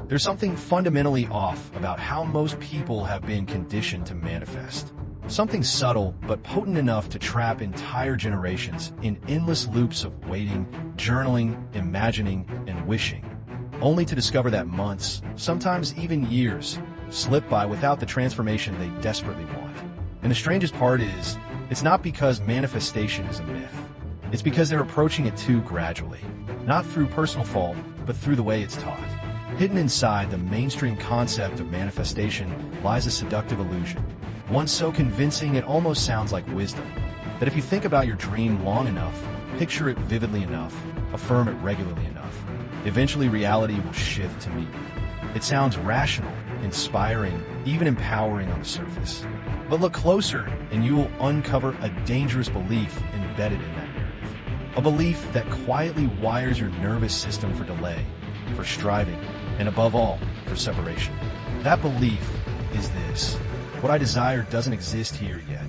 There's something fundamentally off about how most people have been conditioned to manifest. Something subtle but potent enough to trap entire generations in endless loops of waiting, journaling, imagining, and wishing, only to discover that months, sometimes even years, slip by without the transformation they desperately want. And the strangest part is, it's not because manifestation is a myth. It's because they're approaching it too gradually, not through personal fault, but through the way it's taught. Hidden inside the mainstream concept of manifestation lies a seductive illusion, one so convincing it almost sounds like wisdom, that if you think about your dream long enough, picture it vividly enough, affirm it regularly enough, eventually reality will shift to meet you. It sounds rational, inspiring, even empowering on the surface. But look closer and you will uncover a dangerous belief embedded in that narrative. A belief that quietly wires your nervous system for delay, for striving, and above all, for separation. That belief is this: what I desire doesn't exist here yet.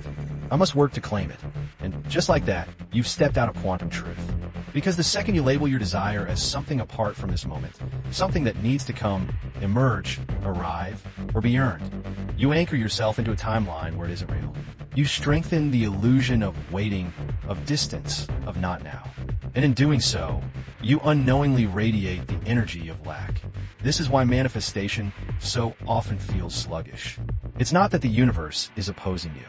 I must work to claim it. And just like that, you've stepped out of quantum truth. Because the second you label your desire as something apart from this moment, something that needs to come, emerge, arrive, or be earned, you anchor yourself into a timeline where it isn't real. You strengthen the illusion of waiting, of distance, of not now. And in doing so, you unknowingly radiate the energy of lack. This is why manifestation so often feels sluggish. It's not that the universe is opposing you.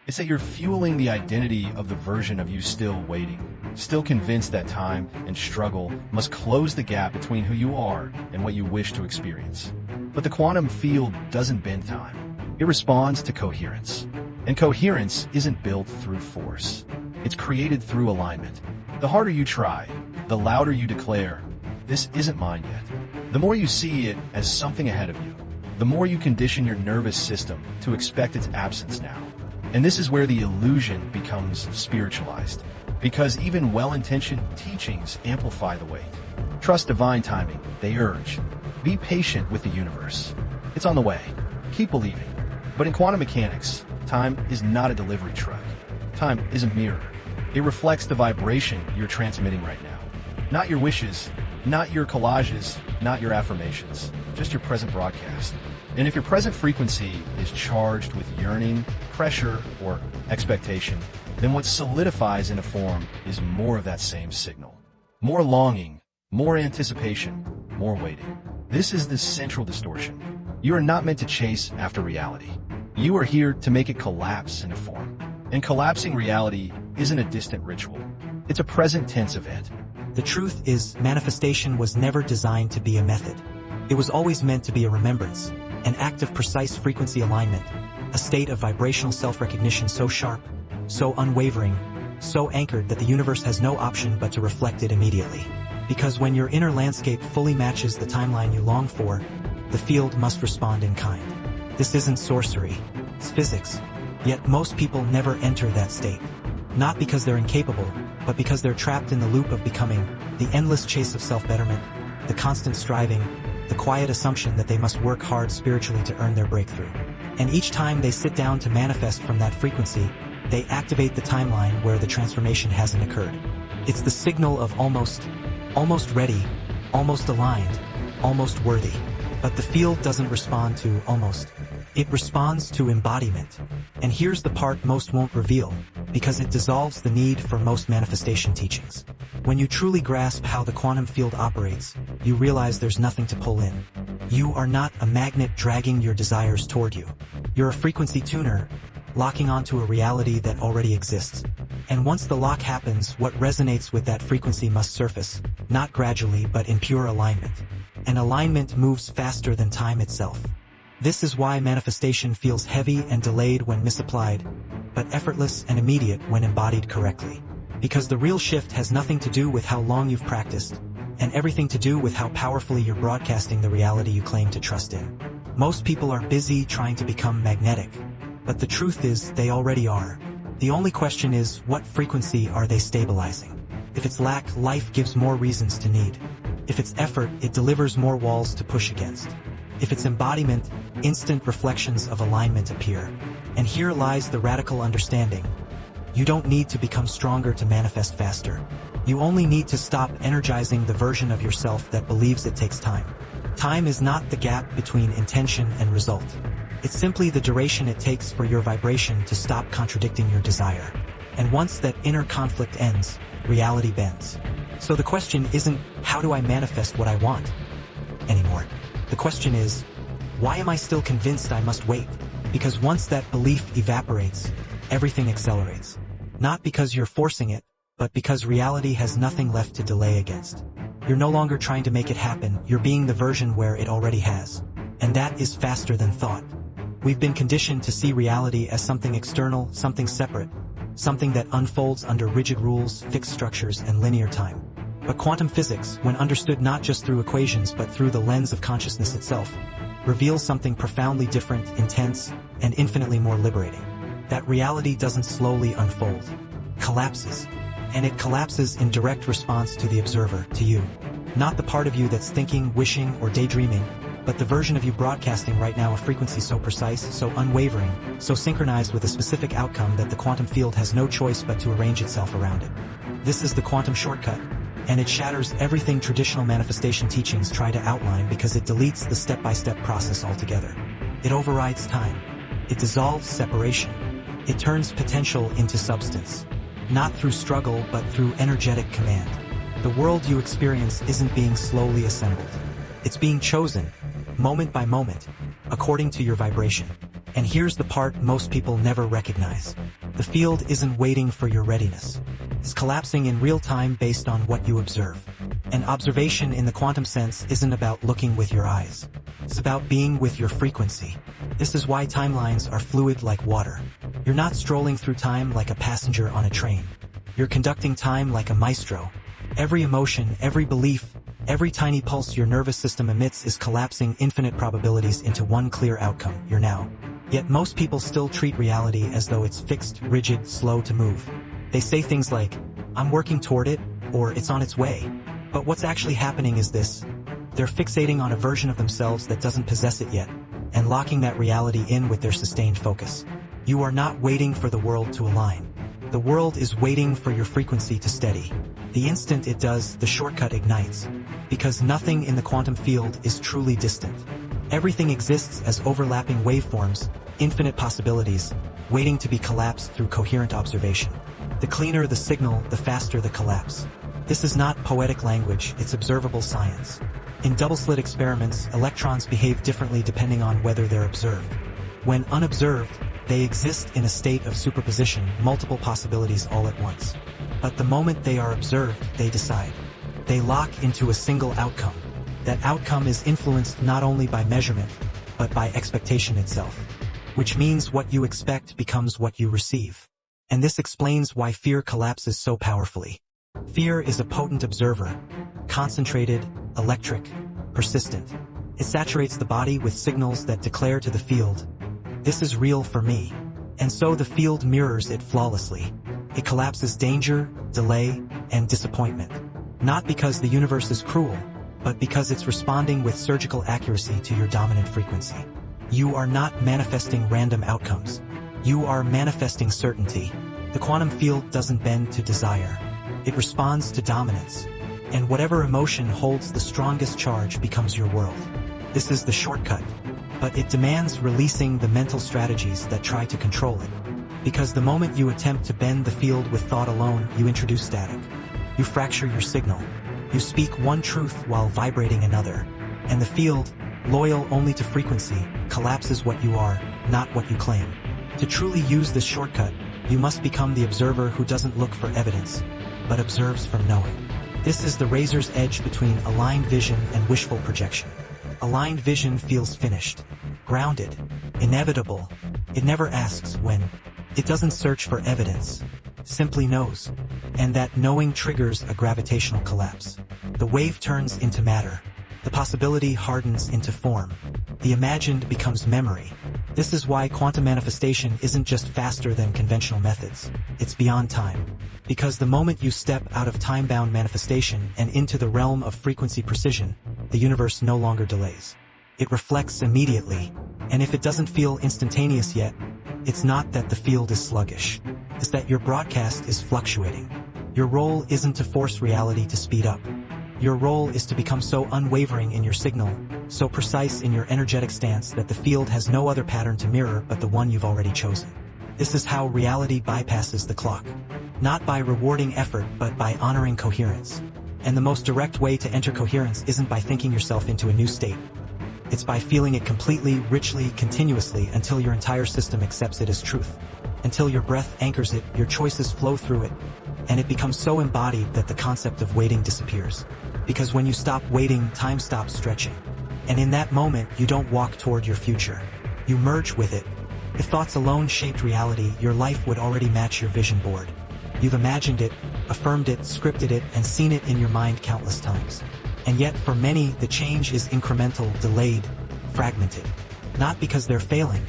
It's that you're fueling the identity of the version of you still waiting, still convinced that time and struggle must close the gap between who you are and what you wish to experience. But the quantum field doesn't bend time. It responds to coherence. And coherence isn't built through force. It's created through alignment. The harder you try, the louder you declare, "This isn't mine yet." The more you see it as something ahead of you, the more you condition your nervous system to expect its absence now. And this is where the illusion becomes spiritualized, because even well-intentioned teachings amplify the weight. Trust divine timing, they urge. Be patient with the universe. It's on the way. Keep believing. But in quantum mechanics, time is not a delivery truck. Time is a mirror. It reflects the vibration you're transmitting right now. Not your wishes, not your collages, not your affirmations, just your present broadcast. And if your present frequency is charged with yearning, pressure, or expectation, then what solidifies in a form is more of that same signal. More longing, more anticipation, more waiting. This is the central distortion. You are not meant to chase after reality. You are here to make it collapse into form. And collapsing reality isn't a distant ritual. It's a present tense event. The truth is, manifestation was never designed to be a method. It was always meant to be a remembrance, an act of precise frequency alignment, a state of vibrational self-recognition so sharp, so unwavering, so anchored that the universe has no option but to reflect it immediately. Because when your inner landscape fully matches the timeline you long for, the field must respond in kind. This isn't sorcery, it's physics. Yet most people never enter that state. Not because they're incapable, but because they're trapped in the loop of becoming, the endless chase of self-betterment, the constant striving, the quiet assumption that they must work hard spiritually to earn their breakthrough. And each time they sit down to manifest from that frequency, they activate the timeline where the transformation hasn't occurred. It's the signal of almost ready, almost aligned, almost worthy. But the field doesn't respond to almost. It responds to embodiment. And here's the part most won't reveal, because it dissolves the need for most manifestation teachings. When you truly grasp how the quantum field operates, you realize there's nothing to pull in. You are not a magnet dragging your desires toward you. You're a frequency tuner, locking onto a reality that already exists. And once the lock happens, what resonates with that frequency must surface, not gradually but in pure alignment. And alignment moves faster than time itself. This is why manifestation feels heavy and delayed when misapplied, but effortless and immediate when embodied correctly. Because the real shift has nothing to do with how long you've practiced, and everything to do with how powerfully you're broadcasting the reality you claim to trust in. Most people are busy trying to become magnetic, but the truth is they already are. The only question is, what frequency are they stabilizing? If it's lack, life gives more reasons to need. If it's effort, it delivers more walls to push against. If it's embodiment, instant reflections of alignment appear. And here lies the radical understanding. You don't need to become stronger to manifest faster. You only need to stop energizing the version of yourself that believes it takes time. Time is not the gap between intention and result. It's simply the duration it takes for your vibration to stop contradicting your desire. And once that inner conflict ends, reality bends. So the question isn't, how do I manifest what I want anymore? The question is, why am I still convinced I must wait? Because once that belief evaporates, everything accelerates. Not because you're forcing it, but because reality has nothing left to delay against. You're no longer trying to make it happen, you're being the version where it already has. And that is faster than thought. We've been conditioned to see reality as something external, something separate, something that unfolds under rigid rules, fixed structures, and linear time. But quantum physics, when understood not just through equations but through the lens of consciousness itself, reveals something profoundly different, intense, and infinitely more liberating. That reality doesn't slowly unfold, collapses. And it collapses in direct response to the observer, to you. Not the part of you that's thinking, wishing, or daydreaming, but the version of you broadcasting right now a frequency so precise, so unwavering, so synchronized with a specific outcome that the quantum field has no choice but to arrange itself around it. This is the quantum shortcut, and it shatters everything traditional manifestation teachings try to outline because it deletes the step-by-step process altogether. It overrides time. It dissolves separation. It turns potential into substance. Not through struggle, but through energetic command. The world you experience isn't being slowly assembled. It's being chosen, moment by moment, according to your vibration. And here's the part most people never recognize. The field isn't waiting for your readiness. It's collapsing in real time based on what you observe. And observation in the quantum sense isn't about looking with your eyes. It's about being with your frequency. This is why timelines are fluid like water. You're not strolling through time like a passenger on a train. You're conducting time like a maestro. Every emotion, every belief, every tiny pulse your nervous system emits is collapsing infinite probabilities into one clear outcome, your now. Yet most people still treat reality as though it's fixed, rigid, slow to move. They say things like, I'm working toward it, or it's on its way. But what's actually happening is this. They're fixating on a version of themselves that doesn't possess it yet, and locking that reality in with their sustained focus. You are not waiting for the world to align. The world is waiting for your frequency to steady. The instant it does, the shortcut ignites. Because nothing in the quantum field is truly distant. Everything exists as overlapping waveforms, infinite possibilities, waiting to be collapsed through coherent observation. The cleaner the signal, the faster the collapse. This is not poetic language, it's observable science. In double-slit experiments, electrons behave differently depending on whether they're observed. When unobserved, they exist in a state of superposition, multiple possibilities all at once. But the moment they are observed, they decide. They lock into a single outcome. That outcome is influenced not only by measurement, but by expectation itself. Which means what you expect becomes what you receive. And this explains why fear collapses so powerfully. Fear is a potent observer, concentrated, electric, persistent. It saturates the body with signals that declare to the field, this is real for me. And so the field mirrors it flawlessly. It collapses danger, delay, and disappointment. Not because the universe is cruel, but because it's responding with surgical accuracy to your dominant frequency. You are not manifesting random outcomes. You are manifesting certainty. The quantum field doesn't bend to desire. It responds to dominance. And whatever emotion holds the strongest charge becomes your world. This is the shortcut. But it demands releasing the mental strategies that try to control it. Because the moment you attempt to bend the field with thought alone, you introduce static. You fracture your signal. You speak one truth while vibrating another. And the field, loyal only to frequency, collapses what you are, not what you claim. To truly use this shortcut, you must become the observer who doesn't look for evidence, but observes from knowing. This is the razor's edge between aligned vision and wishful projection. Aligned vision feels finished, grounded, inevitable. It never asks when. It doesn't search for evidence, simply knows. And that knowing triggers a gravitational collapse. The wave turns into matter. The possibility hardens into form. The imagined becomes memory. This is why quantum manifestation isn't just faster than conventional methods. It's beyond time. Because the moment you step out of time-bound manifestation and into the realm of frequency precision, the universe no longer delays. It reflects immediately. And if it doesn't feel instantaneous yet, it's not that the field is sluggish. It's that your broadcast is fluctuating. Your role isn't to force reality to speed up. Your role is to become so unwavering in your signal, so precise in your energetic stance that the field has no other pattern to mirror but the one you've already chosen. This is how reality bypasses the clock. Not by rewarding effort, but by honoring coherence. And the most direct way to enter coherence isn't by thinking yourself into a new state. It's by feeling it completely, richly, continuously until your entire system accepts it as truth. Until your breath anchors it, your choices flow through it, and it becomes so embodied that the concept of waiting disappears. Because when you stop waiting, time stops stretching. And in that moment, you don't walk toward your future. You merge with it. If thoughts alone shaped reality, your life would already match your vision board. You've imagined it, affirmed it, scripted it, and seen it in your mind countless times. And yet, for many, the change is incremental, delayed, fragmented. Not because they're failing,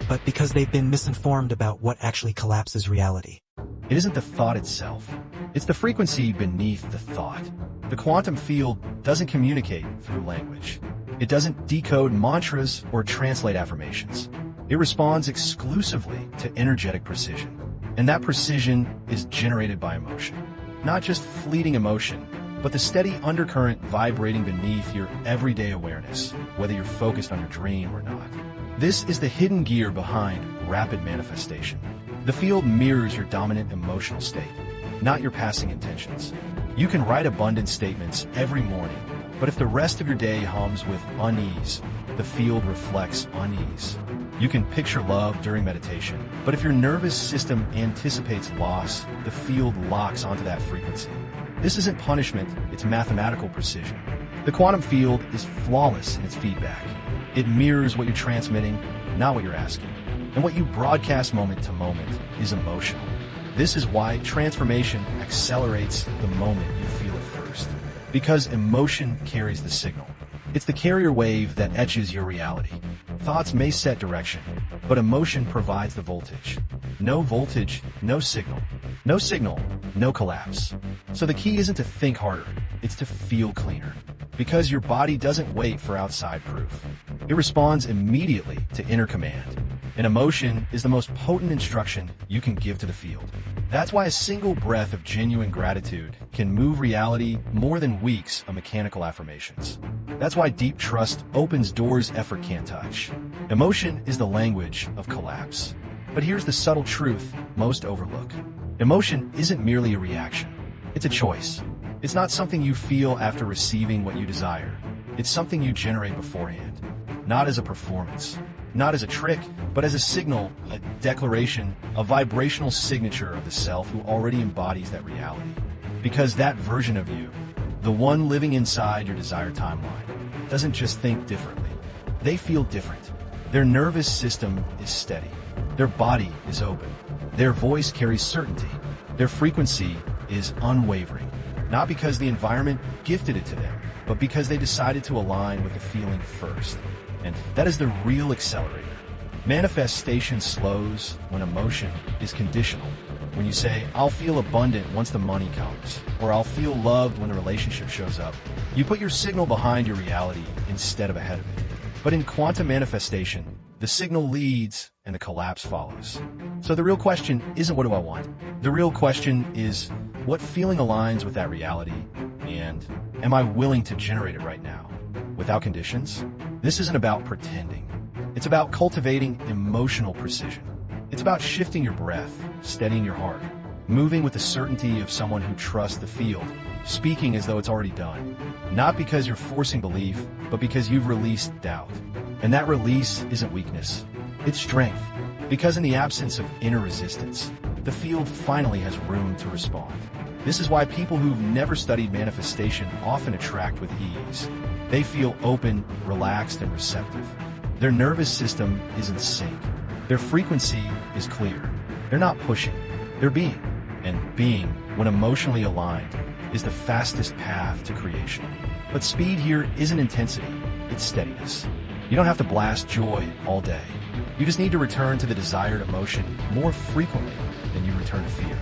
but because they've been misinformed about what actually collapses reality. It isn't the thought itself. It's the frequency beneath the thought. The quantum field doesn't communicate through language. It doesn't decode mantras or translate affirmations. It responds exclusively to energetic precision. And that precision is generated by emotion. Not just fleeting emotion, but the steady undercurrent vibrating beneath your everyday awareness, whether you're focused on your dream or not. This is the hidden gear behind rapid manifestation. The field mirrors your dominant emotional state, not your passing intentions. You can write abundant statements every morning, but if the rest of your day hums with unease, the field reflects unease. You can picture love during meditation, but if your nervous system anticipates loss, the field locks onto that frequency. This isn't punishment, it's mathematical precision. The quantum field is flawless in its feedback. It mirrors what you're transmitting, not what you're asking. And what you broadcast moment to moment is emotional. This is why transformation accelerates the moment you feel it first. Because emotion carries the signal. It's the carrier wave that etches your reality. Thoughts may set direction, but emotion provides the voltage. No voltage, no signal. No signal, no collapse. So the key isn't to think harder, it's to feel cleaner. Because your body doesn't wait for outside proof. It responds immediately to inner command. And emotion is the most potent instruction you can give to the field. That's why a single breath of genuine gratitude can move reality more than weeks of mechanical affirmations. That's why deep trust opens doors effort can't touch. Emotion is the language of collapse. But here's the subtle truth most overlook. Emotion isn't merely a reaction. It's a choice. It's not something you feel after receiving what you desire. It's something you generate beforehand. Not as a performance, not as a trick, but as a signal, a declaration, a vibrational signature of the self who already embodies that reality. Because that version of you, the one living inside your desired timeline, doesn't just think differently. They feel different. Their nervous system is steady. Their body is open. Their voice carries certainty. Their frequency is unwavering. Not because the environment gifted it to them, but because they decided to align with the feeling first. And that is the real accelerator. Manifestation slows when emotion is conditional. When you say, I'll feel abundant once the money comes, or I'll feel loved when the relationship shows up, you put your signal behind your reality instead of ahead of it. But in quantum manifestation, the signal leads and the collapse follows. So the real question isn't what do I want? The real question is, what feeling aligns with that reality? And am I willing to generate it right now? Without conditions? This isn't about pretending. It's about cultivating emotional precision. It's about shifting your breath, steadying your heart, moving with the certainty of someone who trusts the field, speaking as though it's already done. Not because you're forcing belief, but because you've released doubt. And that release isn't weakness. It's strength. Because in the absence of inner resistance, the field finally has room to respond. This is why people who've never studied manifestation often attract with ease. They feel open, relaxed, and receptive. Their nervous system is in sync. Their frequency is clear. They're not pushing, they're being. And being, when emotionally aligned, is the fastest path to creation. But speed here isn't intensity, it's steadiness. You don't have to blast joy all day. You just need to return to the desired emotion more frequently than you return to fear.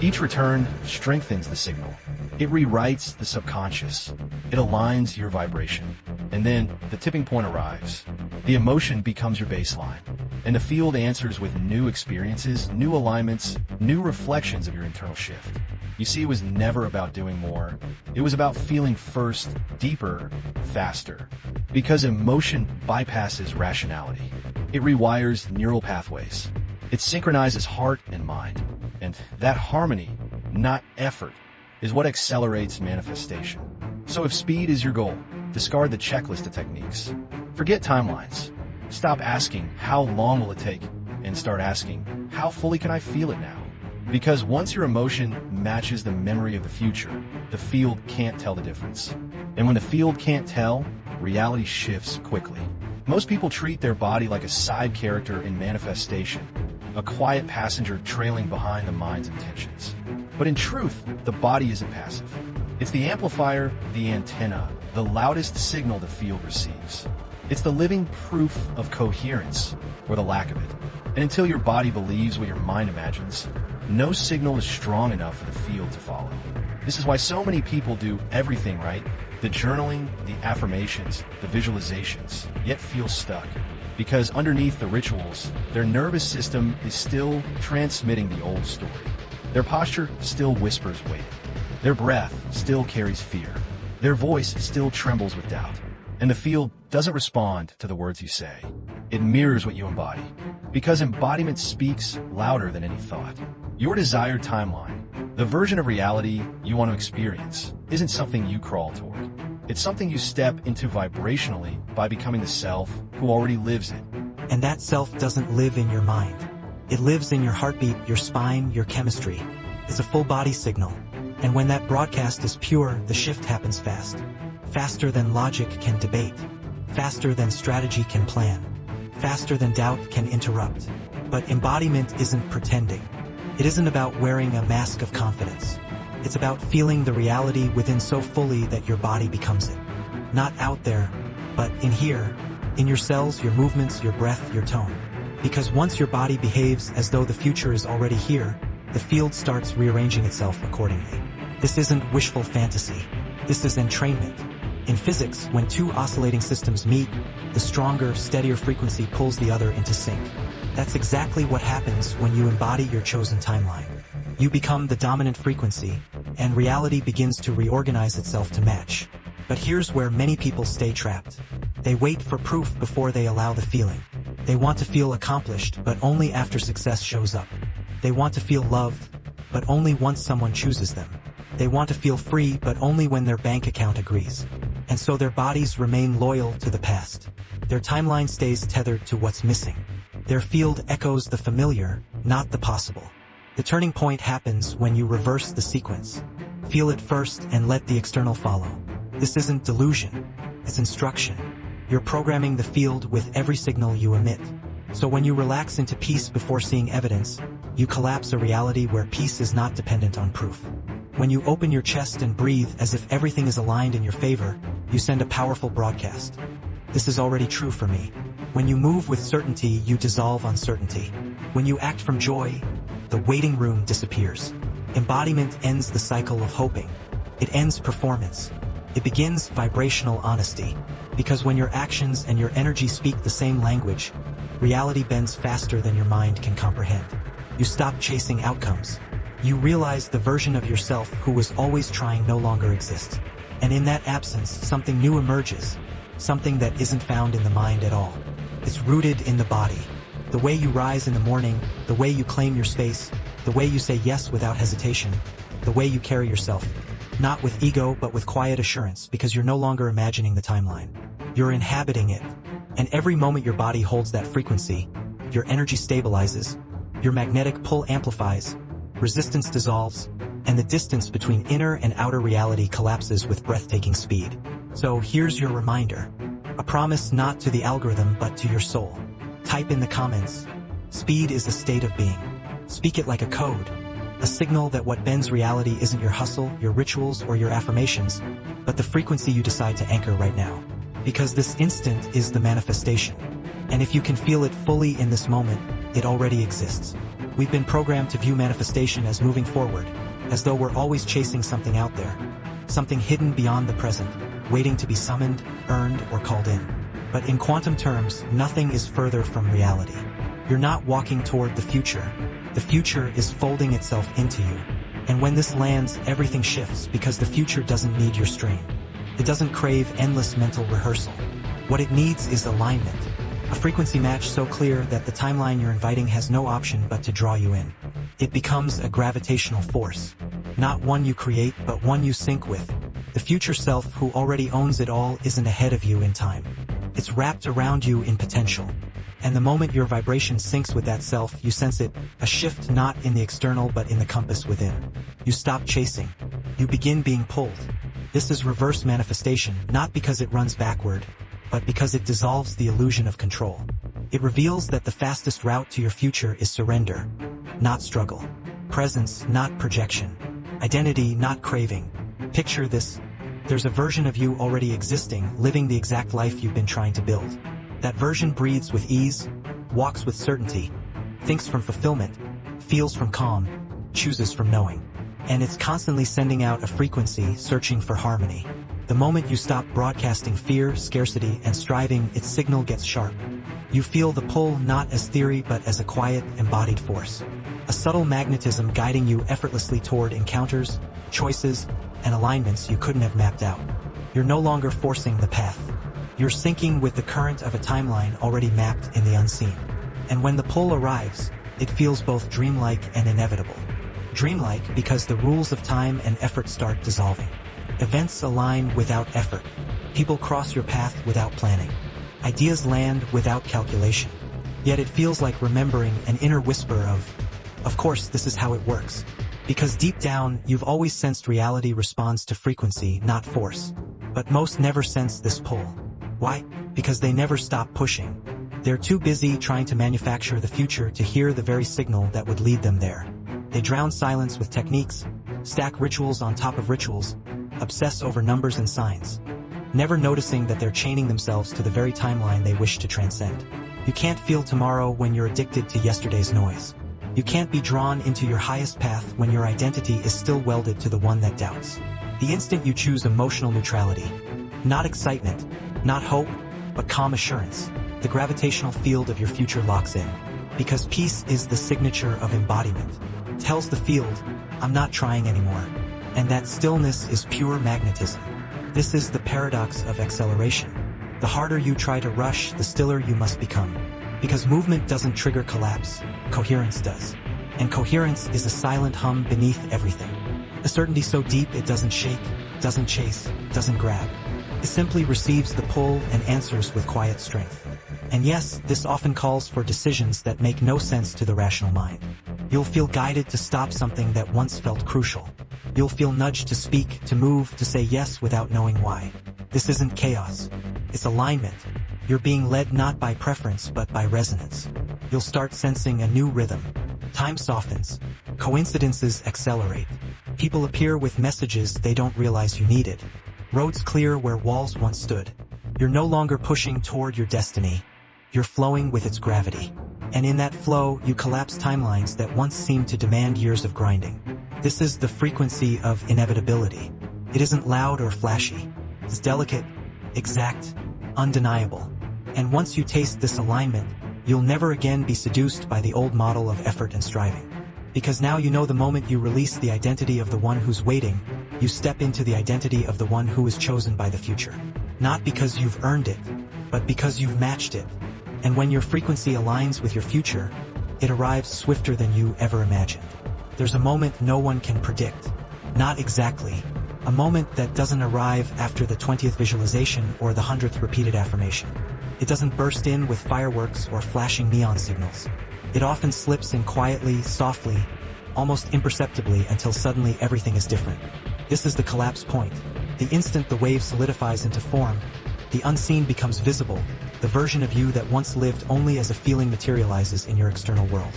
Each return strengthens the signal. It rewrites the subconscious. It aligns your vibration. And then the tipping point arrives. The emotion becomes your baseline. And the field answers with new experiences, new alignments, new reflections of your internal shift. You see, it was never about doing more. It was about feeling first, deeper, faster. Because emotion bypasses rationality. It rewires neural pathways. It synchronizes heart and mind. And that harmony, not effort, is what accelerates manifestation. So if speed is your goal, discard the checklist of techniques. Forget timelines. Stop asking, how long will it take? And start asking, how fully can I feel it now? Because once your emotion matches the memory of the future, the field can't tell the difference. And when the field can't tell, reality shifts quickly. Most people treat their body like a side character in manifestation, a quiet passenger trailing behind the mind's intentions. But in truth, the body isn't passive. It's the amplifier, the antenna, the loudest signal the field receives. It's the living proof of coherence, or the lack of it. And until your body believes what your mind imagines, no signal is strong enough for the field to follow. This is why so many people do everything right, the journaling, the affirmations, the visualizations, yet feel stuck. Because underneath the rituals, their nervous system is still transmitting the old story. Their posture still whispers waiting. Their breath still carries fear. Their voice still trembles with doubt. And the field doesn't respond to the words you say. It mirrors what you embody. Because embodiment speaks louder than any thought. Your desired timeline, the version of reality you want to experience, isn't something you crawl toward. It's something you step into vibrationally by becoming the self who already lives it. And that self doesn't live in your mind. It lives in your heartbeat, your spine, your chemistry. It's a full body signal. And when that broadcast is pure, the shift happens fast. Faster than logic can debate. Faster than strategy can plan. Faster than doubt can interrupt. But embodiment isn't pretending. It isn't about wearing a mask of confidence. It's about feeling the reality within so fully that your body becomes it. Not out there, but in here, in your cells, your movements, your breath, your tone. Because once your body behaves as though the future is already here, the field starts rearranging itself accordingly. This isn't wishful fantasy. This is entrainment. In physics, when two oscillating systems meet, the stronger, steadier frequency pulls the other into sync. That's exactly what happens when you embody your chosen timeline. You become the dominant frequency, and reality begins to reorganize itself to match. But here's where many people stay trapped. They wait for proof before they allow the feeling. They want to feel accomplished, but only after success shows up. They want to feel loved, but only once someone chooses them. They want to feel free, but only when their bank account agrees. And so their bodies remain loyal to the past. Their timeline stays tethered to what's missing. Their field echoes the familiar, not the possible. The turning point happens when you reverse the sequence. Feel it first and let the external follow. This isn't delusion, it's instruction. You're programming the field with every signal you emit. So when you relax into peace before seeing evidence, you collapse a reality where peace is not dependent on proof. When you open your chest and breathe as if everything is aligned in your favor, you send a powerful broadcast. This is already true for me. When you move with certainty, you dissolve uncertainty. When you act from joy, the waiting room disappears. Embodiment ends the cycle of hoping. It ends performance. It begins vibrational honesty. Because when your actions and your energy speak the same language, reality bends faster than your mind can comprehend. You stop chasing outcomes. You realize the version of yourself who was always trying no longer exists. And in that absence, something new emerges. Something that isn't found in the mind at all. It's rooted in the body. The way you rise in the morning, the way you claim your space, the way you say yes without hesitation, the way you carry yourself. Not with ego, but with quiet assurance, because you're no longer imagining the timeline. You're inhabiting it. And every moment your body holds that frequency, your energy stabilizes, your magnetic pull amplifies, resistance dissolves, and the distance between inner and outer reality collapses with breathtaking speed. So here's your reminder. A promise not to the algorithm but to your soul. Type in the comments. Speed is a state of being. Speak it like a code. A signal that what bends reality isn't your hustle, your rituals, or your affirmations, but the frequency you decide to anchor right now. Because this instant is the manifestation. And if you can feel it fully in this moment, it already exists. We've been programmed to view manifestation as moving forward, as though we're always chasing something out there. Something hidden beyond the present, waiting to be summoned, earned, or called in. But in quantum terms, nothing is further from reality. You're not walking toward the future. The future is folding itself into you. And when this lands, everything shifts because the future doesn't need your strain. It doesn't crave endless mental rehearsal. What it needs is alignment. A frequency match so clear that the timeline you're inviting has no option but to draw you in. It becomes a gravitational force. Not one you create, but one you sync with. The future self who already owns it all isn't ahead of you in time. It's wrapped around you in potential. And the moment your vibration syncs with that self, you sense it, a shift not in the external but in the compass within. You stop chasing. You begin being pulled. This is reverse manifestation, not because it runs backward, but because it dissolves the illusion of control. It reveals that the fastest route to your future is surrender, not struggle. Presence, not projection. Identity, not craving. Picture this. There's a version of you already existing, living the exact life you've been trying to build. That version breathes with ease, walks with certainty, thinks from fulfillment, feels from calm, chooses from knowing. And it's constantly sending out a frequency, searching for harmony. The moment you stop broadcasting fear, scarcity, and striving, its signal gets sharp. You feel the pull not as theory but as a quiet, embodied force. A subtle magnetism guiding you effortlessly toward encounters, choices, and alignments you couldn't have mapped out. You're no longer forcing the path. You're syncing with the current of a timeline already mapped in the unseen. And when the pull arrives, it feels both dreamlike and inevitable. Dreamlike because the rules of time and effort start dissolving. Events align without effort. People cross your path without planning. Ideas land without calculation. Yet it feels like remembering an inner whisper of course this is how it works. Because deep down, you've always sensed reality responds to frequency, not force. But most never sense this pull. Why? Because they never stop pushing. They're too busy trying to manufacture the future to hear the very signal that would lead them there. They drown silence with techniques, stack rituals on top of rituals, obsess over numbers and signs, never noticing that they're chaining themselves to the very timeline they wish to transcend. You can't feel tomorrow when you're addicted to yesterday's noise. You can't be drawn into your highest path when your identity is still welded to the one that doubts. The instant you choose emotional neutrality, not excitement, not hope, but calm assurance, the gravitational field of your future locks in. Because peace is the signature of embodiment. Tells the field, I'm not trying anymore. And that stillness is pure magnetism. This is the paradox of acceleration. The harder you try to rush, the stiller you must become. Because movement doesn't trigger collapse, coherence does. And coherence is a silent hum beneath everything. A certainty so deep it doesn't shake, doesn't chase, doesn't grab. It simply receives the pull and answers with quiet strength. And yes, this often calls for decisions that make no sense to the rational mind. You'll feel guided to stop something that once felt crucial. You'll feel nudged to speak, to move, to say yes without knowing why. This isn't chaos. It's alignment. You're being led not by preference but by resonance. You'll start sensing a new rhythm. Time softens. Coincidences accelerate. People appear with messages they don't realize you needed. Roads clear where walls once stood. You're no longer pushing toward your destiny. You're flowing with its gravity. And in that flow, you collapse timelines that once seemed to demand years of grinding. This is the frequency of inevitability. It isn't loud or flashy. It's delicate, exact, undeniable. And once you taste this alignment, you'll never again be seduced by the old model of effort and striving. Because now you know the moment you release the identity of the one who's waiting, you step into the identity of the one who is chosen by the future. Not because you've earned it, but because you've matched it. And when your frequency aligns with your future, it arrives swifter than you ever imagined. There's a moment no one can predict. Not exactly. A moment that doesn't arrive after the 20th visualization or the 100th repeated affirmation. It doesn't burst in with fireworks or flashing neon signals. It often slips in quietly, softly, almost imperceptibly until suddenly everything is different. This is the collapse point. The instant the wave solidifies into form, the unseen becomes visible. The version of you that once lived only as a feeling materializes in your external world.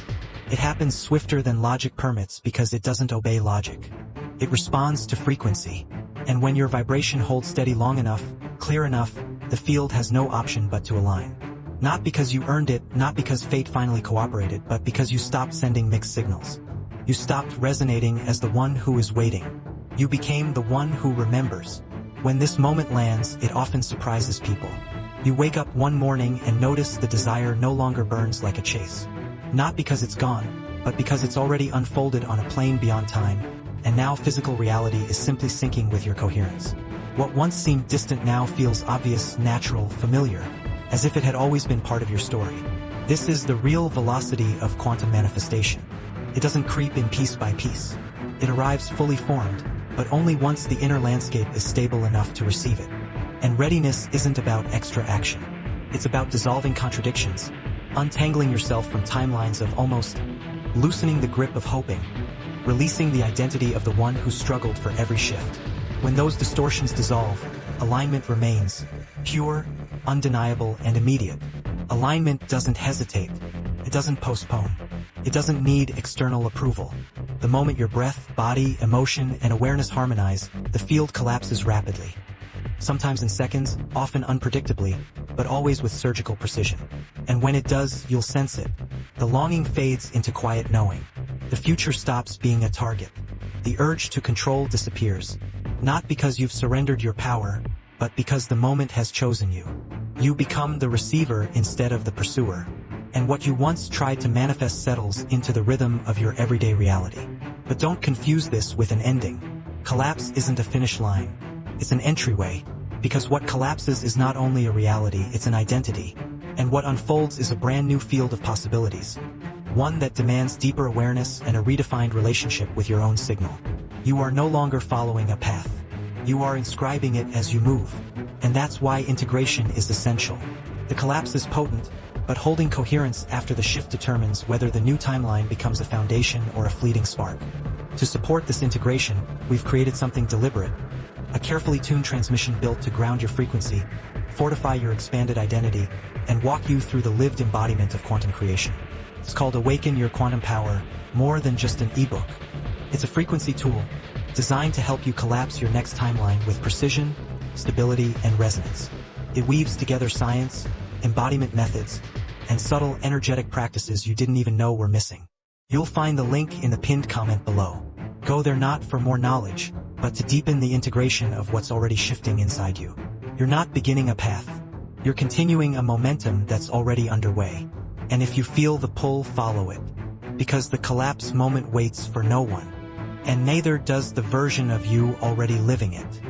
It happens swifter than logic permits because it doesn't obey logic. It responds to frequency. And when your vibration holds steady long enough, clear enough, the field has no option but to align. Not because you earned it, not because fate finally cooperated, but because you stopped sending mixed signals. You stopped resonating as the one who is waiting. You became the one who remembers. When this moment lands, it often surprises people. You wake up one morning and notice the desire no longer burns like a chase. Not because it's gone, but because it's already unfolded on a plane beyond time, and now physical reality is simply syncing with your coherence. What once seemed distant now feels obvious, natural, familiar, as if it had always been part of your story. This is the real velocity of quantum manifestation. It doesn't creep in piece by piece. It arrives fully formed, but only once the inner landscape is stable enough to receive it. And readiness isn't about extra action. It's about dissolving contradictions, untangling yourself from timelines of almost, loosening the grip of hoping, releasing the identity of the one who struggled for every shift. When those distortions dissolve, alignment remains, pure, undeniable, and immediate. Alignment doesn't hesitate. It doesn't postpone. It doesn't need external approval. The moment your breath, body, emotion, and awareness harmonize, the field collapses rapidly. Sometimes in seconds, often unpredictably, but always with surgical precision. And when it does, you'll sense it. The longing fades into quiet knowing. The future stops being a target. The urge to control disappears. Not because you've surrendered your power, but because the moment has chosen you. You become the receiver instead of the pursuer. And what you once tried to manifest settles into the rhythm of your everyday reality. But don't confuse this with an ending. Collapse isn't a finish line. It's an entryway. Because what collapses is not only a reality, it's an identity. And what unfolds is a brand new field of possibilities. One that demands deeper awareness and a redefined relationship with your own signal. You are no longer following a path. You are inscribing it as you move. And that's why integration is essential. The collapse is potent, but holding coherence after the shift determines whether the new timeline becomes a foundation or a fleeting spark. To support this integration, we've created something deliberate. A carefully tuned transmission built to ground your frequency, fortify your expanded identity, and walk you through the lived embodiment of quantum creation. It's called Awaken Your Quantum Power, more than just an ebook. It's a frequency tool, designed to help you collapse your next timeline with precision, stability, and resonance. It weaves together science, embodiment methods, and subtle energetic practices you didn't even know were missing. You'll find the link in the pinned comment below. Go there not for more knowledge, but to deepen the integration of what's already shifting inside you. You're not beginning a path. You're continuing a momentum that's already underway. And if you feel the pull, follow it. Because the collapse moment waits for no one. And neither does the version of you already living it.